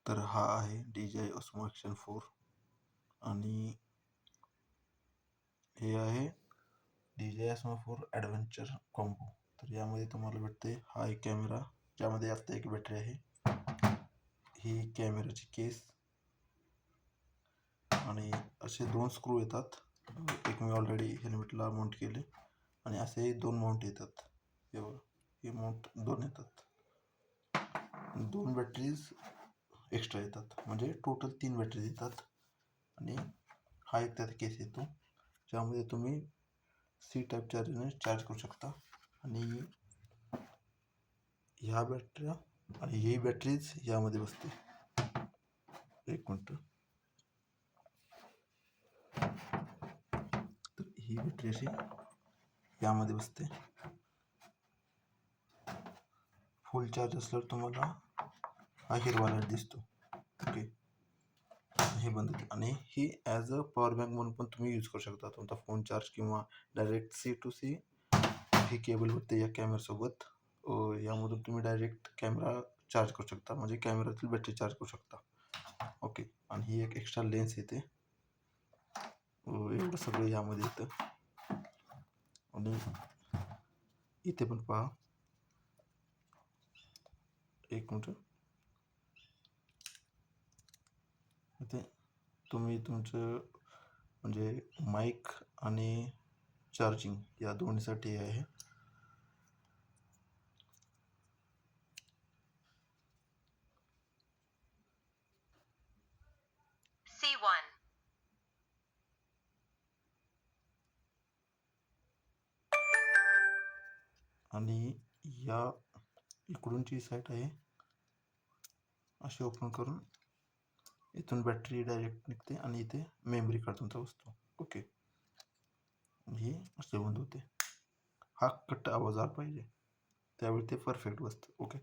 तर हा आहे DJI Osmo Action 4 आणि हे आहे DJI Osmo 4 ॲडव्हेंचर कॉम्बो. तर यामध्ये तुम्हाला भेटते हा एक कॅमेरा, ज्यामध्ये आता एक बॅटरी आहे, ही कॅमेराची केस आणि असे 2 स्क्रू येतात. एक मी ऑलरेडी हेल्मेटला माउंट केले आणि असे 2 माउंट येतात. हे बघा, हे माउंट 2 येतात. 2 बॅटरीज एक्स्ट्रा येतात, म्हणजे टोटल 3 बॅटरीज येतात. आणि हा एक त्यात केस येतो, ज्यामध्ये तुम्ही C टाईप चार्जरने चार्ज करू शकता. आणि ह्या बॅटऱ्या आणि ही बॅटरीज यामध्ये बसते. एक मिनटं. तर ही बॅटरी अशी यामध्ये बसते. फुल चार्ज असल्यावर तुम्हाला हा हिरवा लाईट दिसतो. ओके, हे बंद होते. आणि ही ॲज अ पॉवर बँक म्हणून पण तुम्ही यूज करू शकता. तुमचा फोन चार्ज किंवा direct C to C he cable होते या कॅमेऱ्यासोबत. यामधून तुम्ही डायरेक्ट कॅमेरा चार्ज करू शकता, म्हणजे कॅमेऱ्यातील बॅटरी चार्ज करू शकता. ओके, आणि ही एक एक्स्ट्रा लेन्स येते. एवढं सगळं यामध्ये येतं. आणि इथे पण पहा, एक मिनिट. इथे तुम्ही तुमचं म्हणजे माईक आणि चार्जिंग या दोन्हीसाठी आहे. C1. आणि या इकडूनची साईड आहे, अशी ओपन करून इथून बॅटरी डायरेक्ट निघते आणि इथे मेमरी कार्ड तुमचा बसतो. ओके, ही असे बंद होते. हा कट आवाज आला पाहिजे, त्यावेळी ते परफेक्ट बसतं. ओके.